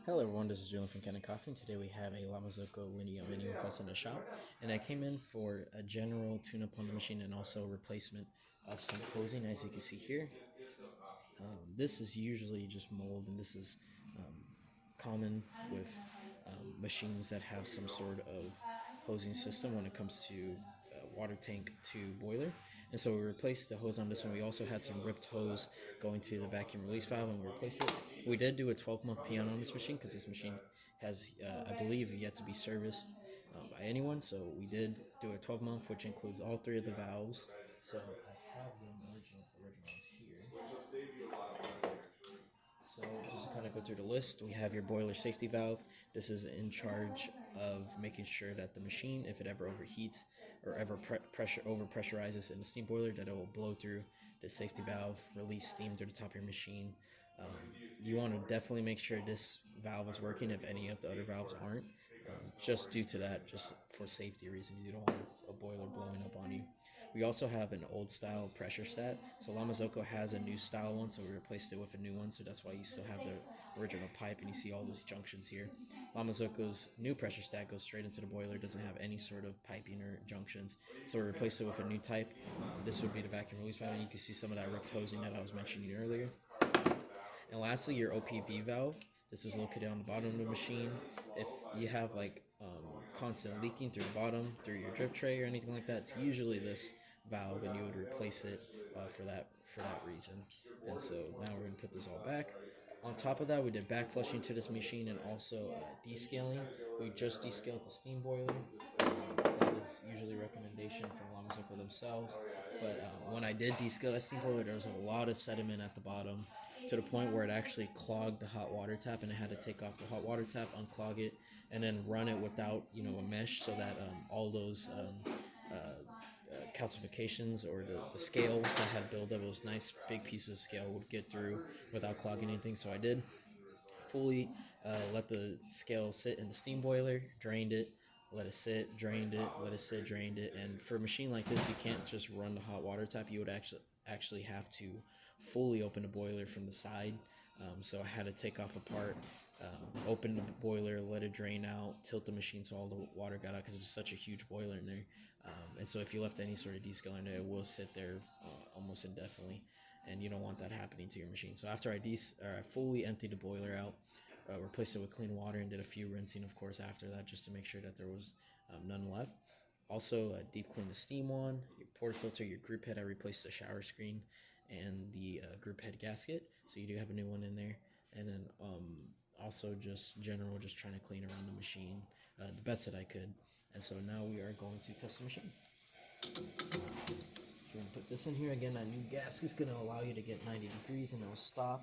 Hello everyone, this is Julian from Kanen Coffee, and today we have a Marzocco Linea mini with us in the shop. And I came in for a general tune-up on the machine and also replacement of some hosing, as you can see here. This is usually just mold, and this is common with machines that have some sort of hosing system when it comes to water tank to boiler. And so we replaced the hose on this one. We also had some ripped hose going to the vacuum release valve, and we replaced it. We did do a 12-month PN on this machine because this machine has, I believe, yet to be serviced by anyone. So we did do a 12-month, which includes all three of the valves. So I have the originals here. So just to kind of go through the list, we have your boiler safety valve. This is in charge of making sure that the machine, if it ever overheats or ever over pressurizes in the steam boiler, that it will blow through the safety valve, release steam through the top of your machine. Um, you want to definitely make sure this valve is working if any of the other valves aren't. Just due to that, just for safety reasons, you don't want a boiler blowing up on you. We also have an old style pressure stat. So Marzocco has a new style one, so we replaced it with a new one. So that's why you still have the original pipe, and you see all these junctions here. Marzocco's new pressure stat goes straight into the boiler, doesn't have any sort of piping or junctions. So we replaced it with a new type. This would be the vacuum release valve, and you can see some of that ripped hosing that I was mentioning earlier. And lastly, your OPV valve. This is located on the bottom of the machine. If you have like constant leaking through the bottom, through your drip tray or anything like that, it's usually this valve, and you would replace it for that reason. And so now we're gonna put this all back. On top of that, we did back flushing to this machine and also descaling. We just descaled the steam boiler. That is usually a recommendation from Marzocco themselves. But when I did descale that steam boiler, there was a lot of sediment at the bottom to the point where it actually clogged the hot water tap, and I had to take off the hot water tap, unclog it, and then run it without a mesh so that all those calcifications or the scale that had built up, those nice big pieces of scale, would get through without clogging anything. So I did fully let the scale sit in the steam boiler, drained it, let it sit, drained it, let it sit, drained it. And for a machine like this, you can't just run the hot water tap. You would actually have to fully open the boiler from the side. So I had to take off a part, open the boiler, let it drain out, tilt the machine so all the water got out because it's such a huge boiler in there. And so if you left any sort of descaler in there, it will sit there almost indefinitely, and you don't want that happening to your machine. So after I fully emptied the boiler out, replaced it with clean water, and did a few rinsing, of course, after that, just to make sure that there was none left. Also, deep clean the steam wand, your portafilter, your group head. I replaced the shower screen and the group head gasket, so you do have a new one in there. And then also just trying to clean around the machine the best that I could. And so now we are going to test the machine. We're going to put this in here. Again, that new gasket's going to allow you to get 90 degrees, and it'll stop.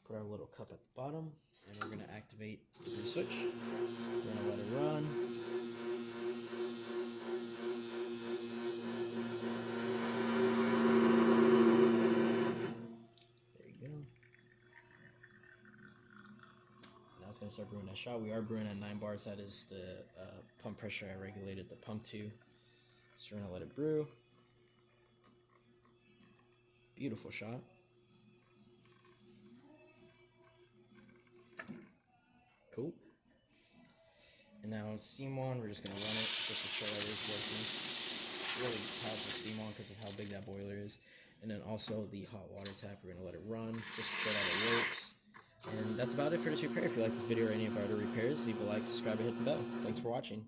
Put our little cup at the bottom, and we're going to activate the switch. We're going to let it run. There you go. Now it's going to start brewing that shot. We are brewing at 9 bars. That is the pump pressure I regulated the pump to. So we're going to let it brew. Beautiful shot. Cool. And now steam on, we're just going to run it just to show that it's working. Really powerful steam on because of how big that boiler is. And then also the hot water tap, we're going to let it run just to show that it works. And that's about it for this repair. If you like this video or any of our other repairs, leave a like, subscribe, and hit the bell. Thanks for watching.